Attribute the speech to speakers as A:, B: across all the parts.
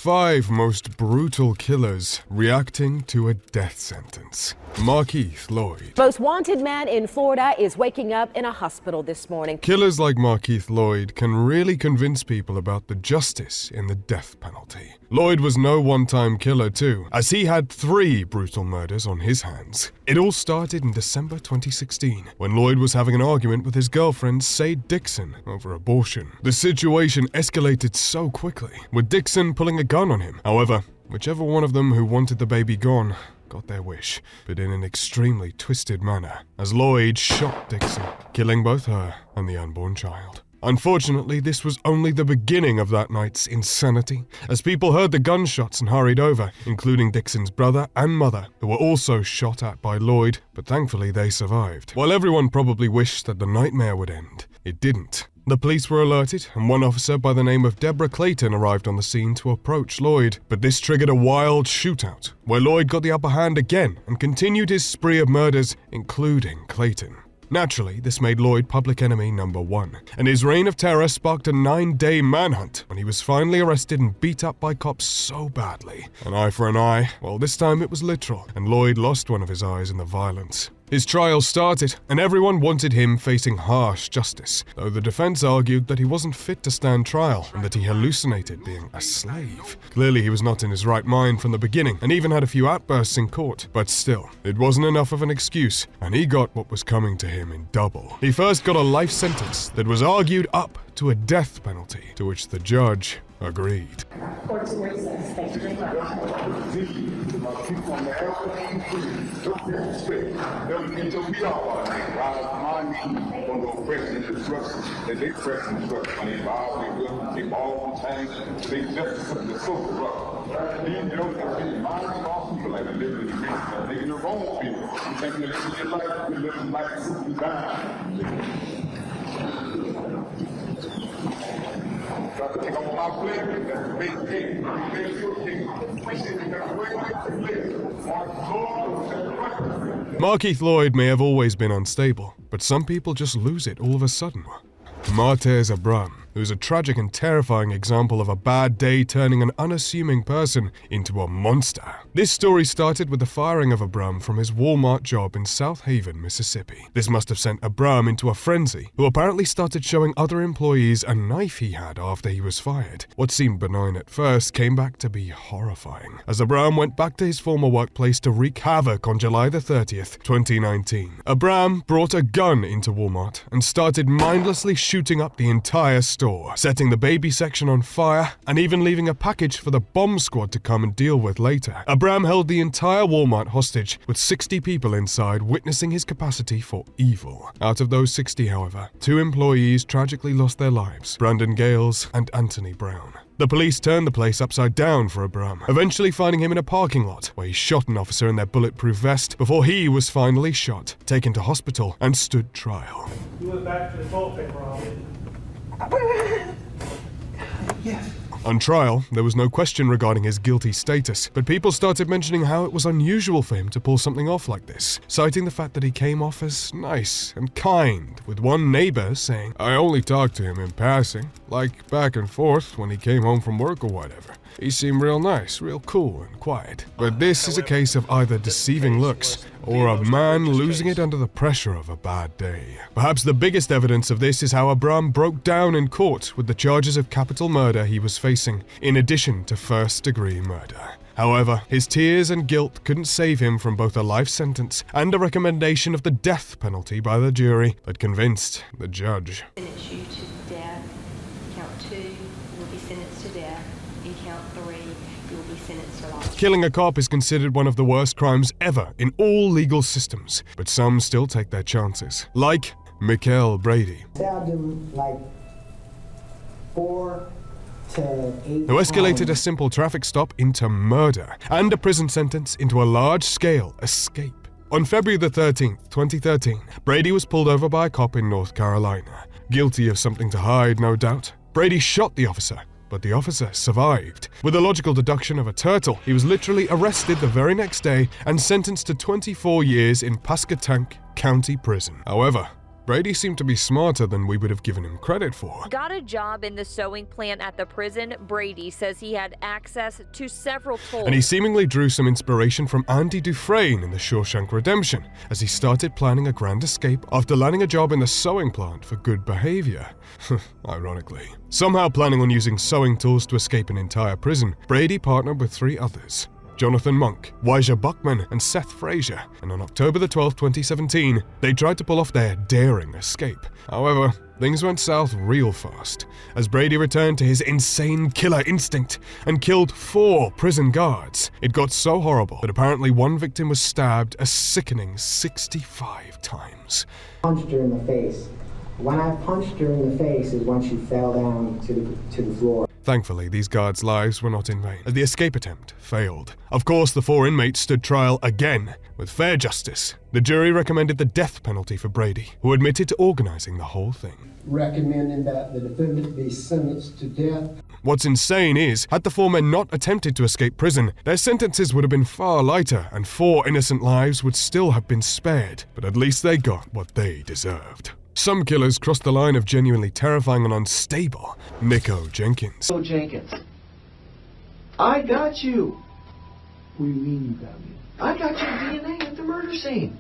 A: 5 most brutal killers reacting to a death sentence. Mikhail Lloyd.
B: Most wanted man in Florida is waking up in a hospital this morning.
A: Killers like Mikhail Lloyd can really convince people about the justice in the death penalty. Lloyd was no one-time killer too, as he had 3 brutal murders on his hands. It all started in December 2016, when Lloyd was having an argument with his girlfriend, Sade Dixon, over abortion. The situation escalated so quickly, with Dixon pulling a gun on him. However, whichever one of them who wanted the baby gone got their wish, but in an extremely twisted manner, as Lloyd shot Dixon, killing both her and the unborn child. Unfortunately, this was only the beginning of that night's insanity, as people heard the gunshots and hurried over, including Dixon's brother and mother, who were also shot at by Lloyd, but thankfully they survived. While everyone probably wished that the nightmare would end, it didn't. The police were alerted, and one officer by the name of Deborah Clayton arrived on the scene to approach Lloyd, but this triggered a wild shootout, where Lloyd got the upper hand again and continued his spree of murders, including Clayton. Naturally, this made Lloyd public enemy number 1, and his reign of terror sparked a 9-day manhunt when he was finally arrested and beat up by cops so badly. An eye for an eye, well, this time it was literal, and Lloyd lost one of his eyes in the violence. His trial started, and everyone wanted him facing harsh justice, though the defense argued that he wasn't fit to stand trial and that he hallucinated being a slave. Clearly he was not in his right mind from the beginning, and even had a few outbursts in court, but still, it wasn't enough of an excuse, and he got what was coming to him in double. He first got a life sentence that was argued up to a death penalty, to which the judge agreed. Mikhail Lloyd may have always been unstable, but some people just lose it all of a sudden. Martez Abram, who's a tragic and terrifying example of a bad day turning an unassuming person into a monster. This story started with the firing of Abram from his Walmart job in South Haven, Mississippi. This must have sent Abram into a frenzy, who apparently started showing other employees a knife he had after he was fired. What seemed benign at first came back to be horrifying, as Abram went back to his former workplace to wreak havoc on July the 30th, 2019. Abram brought a gun into Walmart and started mindlessly shooting up the entire store, setting the baby section on fire and even leaving a package for the bomb squad to come and deal with later. Abram held the entire Walmart hostage, with 60 people inside witnessing his capacity for evil. Out of those 60, however, 2 employees tragically lost their lives, Brandon Gales and Anthony Brown. The police turned the place upside down for Abram, eventually finding him in a parking lot, where he shot an officer in their bulletproof vest before he was finally shot, taken to hospital, and stood trial.
C: You went back to the toilet paper, Robin. Yes.
A: On trial, there was no question regarding his guilty status, but people started mentioning how it was unusual for him to pull something off like this, citing the fact that he came off as nice and kind, with one neighbor saying, "I only talked to him in passing, like back and forth when he came home from work or whatever. He seemed real nice, real cool and quiet." But this is a case of either deceiving looks or a man losing it under the pressure of a bad day. Perhaps the biggest evidence of this is how Abram broke down in court with the charges of capital murder he was facing, in addition to first-degree murder. However, his tears and guilt couldn't save him from both a life sentence and a recommendation of the death penalty by the jury that convinced the judge.
D: Sentence you to death. Count 2, you will be sentenced to death. In count 3, you will be sentenced to life.
A: Killing a cop is considered one of the worst crimes ever in all legal systems, but some still take their chances. Like Mikhail Brady,
E: Stabbed him like 4 to 8
A: who escalated a
E: times.
A: simple traffic stop into murder and a prison sentence into a large-scale escape. On February the 13th, 2013, Brady was pulled over by a cop in North Carolina. Guilty of something to hide, no doubt, Brady shot the officer, but the officer survived. With the logical deduction of a turtle, he was literally arrested the very next day and sentenced to 24 years in Pasquotank County Prison. However, Brady seemed to be smarter than we would have given him credit for.
F: Got a job in the sewing plant at the prison. Brady says he had access to several tools.
A: And he seemingly drew some inspiration from Andy Dufresne in The Shawshank Redemption, as he started planning a grand escape after landing a job in the sewing plant for good behavior. Ironically. Somehow planning on using sewing tools to escape an entire prison, Brady partnered with 3 others. Jonathan Monk, Wyja Buckman, and Seth Frazier, and on October the 12th, 2017, they tried to pull off their daring escape. However, things went south real fast, as Brady returned to his insane killer instinct and killed 4 prison guards. It got so horrible that apparently one victim was stabbed a sickening 65 times.
E: Punched her in the face. When I punched her in the face is when she fell down to the floor.
A: Thankfully, these guards' lives were not in vain, as the escape attempt failed. Of course, the 4 inmates stood trial again. With fair justice, the jury recommended the death penalty for Brady, who admitted to organizing the whole thing.
G: Recommending that the defendant be sentenced to death.
A: What's insane is, had the 4 men not attempted to escape prison, their sentences would have been far lighter, and 4 innocent lives would still have been spared. But at least they got what they deserved. Some killers crossed the line of genuinely terrifying and unstable. Mikko Jenkins.
H: Mikko Jenkins. I got you.
G: What do you mean you got me?
H: I got your DNA at the murder scene.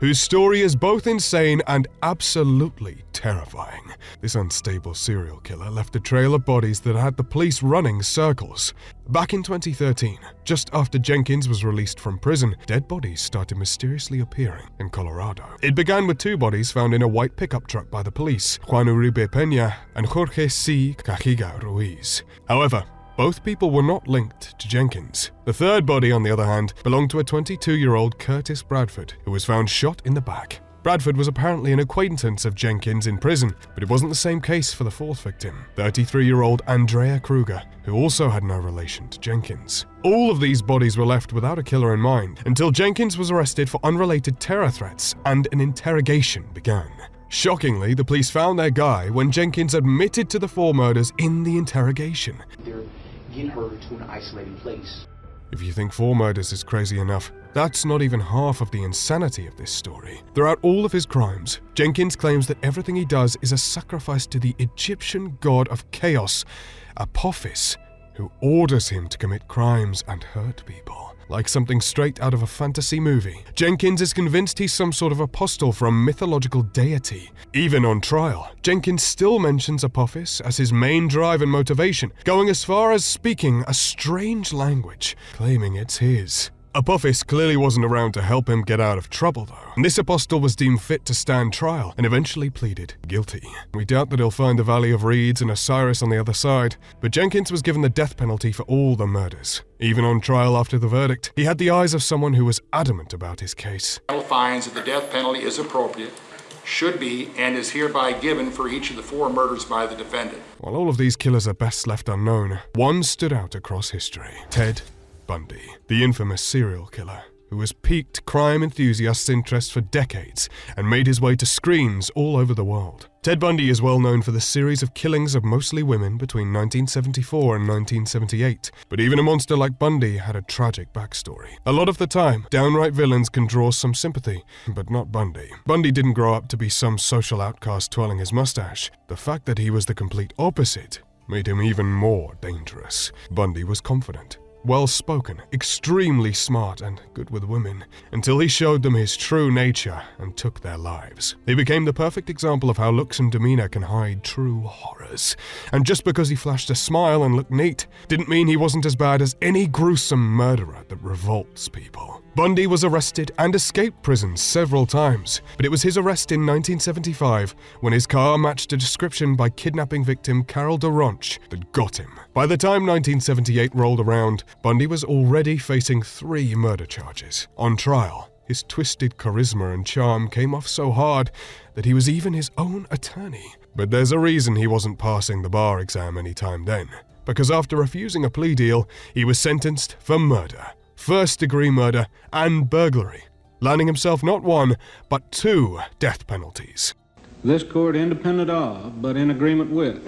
A: Whose story is both insane and absolutely terrifying. This unstable serial killer left a trail of bodies that had the police running circles. Back in 2013, just after Jenkins was released from prison, dead bodies started mysteriously appearing in Colorado. It began with 2 bodies found in a white pickup truck by the police, Juan Uribe Peña and Jorge C. Cajiga Ruiz. However, both people were not linked to Jenkins. The 3rd body, on the other hand, belonged to a 22-year-old Curtis Bradford, who was found shot in the back. Bradford was apparently an acquaintance of Jenkins in prison, but it wasn't the same case for the 4th victim, 33-year-old Andrea Kruger, who also had no relation to Jenkins. All of these bodies were left without a killer in mind, until Jenkins was arrested for unrelated terror threats and an interrogation began. Shockingly, the police found their guy when Jenkins admitted to the 4 murders in the interrogation.
H: Get her to an isolated place.
A: If you think 4 murders is crazy enough, that's not even half of the insanity of this story. Throughout all of his crimes, Jenkins claims that everything he does is a sacrifice to the Egyptian god of chaos, Apophis, who orders him to commit crimes and hurt people. Like something straight out of a fantasy movie, Jenkins is convinced he's some sort of apostle for a mythological deity. Even on trial, Jenkins still mentions Apophis as his main drive and motivation, going as far as speaking a strange language, claiming it's his. Apophis clearly wasn't around to help him get out of trouble, though. And this apostle was deemed fit to stand trial and eventually pleaded guilty. We doubt that he'll find the Valley of Reeds and Osiris on the other side, but Jenkins was given the death penalty for all the murders. Even on trial after the verdict, he had the eyes of someone who was adamant about his case.
I: Finds that the death penalty is appropriate, should be, and is hereby given for each of the 4 murders by the defendant.
A: While all of these killers are best left unknown, one stood out across history: Ted Bundy, the infamous serial killer, who has piqued crime enthusiasts' interest for decades and made his way to screens all over the world. Ted Bundy is well known for the series of killings of mostly women between 1974 and 1978, but even a monster like Bundy had a tragic backstory. A lot of the time, downright villains can draw some sympathy, but not Bundy. Bundy didn't grow up to be some social outcast twirling his mustache. The fact that he was the complete opposite made him even more dangerous. Bundy was confident, well-spoken, extremely smart, and good with women, until he showed them his true nature and took their lives. He became the perfect example of how looks and demeanor can hide true horrors. And just because he flashed a smile and looked neat, didn't mean he wasn't as bad as any gruesome murderer that revolts people. Bundy was arrested and escaped prison several times, but it was his arrest in 1975, when his car matched a description by kidnapping victim Carol DeRonch, that got him. By the time 1978 rolled around, Bundy was already facing 3 murder charges. On trial, his twisted charisma and charm came off so hard that he was even his own attorney. But there's a reason he wasn't passing the bar exam anytime then, because after refusing a plea deal, he was sentenced for murder, first-degree murder, and burglary, landing himself not 1, but 2 death penalties.
J: This court, independent of, but in agreement with,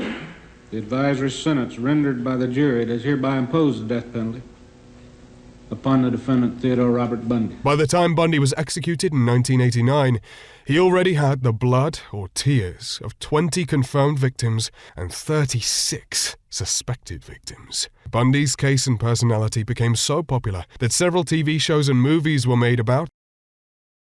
J: the advisory sentence rendered by the jury, does hereby impose the death penalty upon the defendant Theodore Robert Bundy.
A: By the time Bundy was executed in 1989, he already had the blood or tears of 20 confirmed victims and 36 suspected victims. Bundy's case and personality became so popular that several TV shows and movies were made about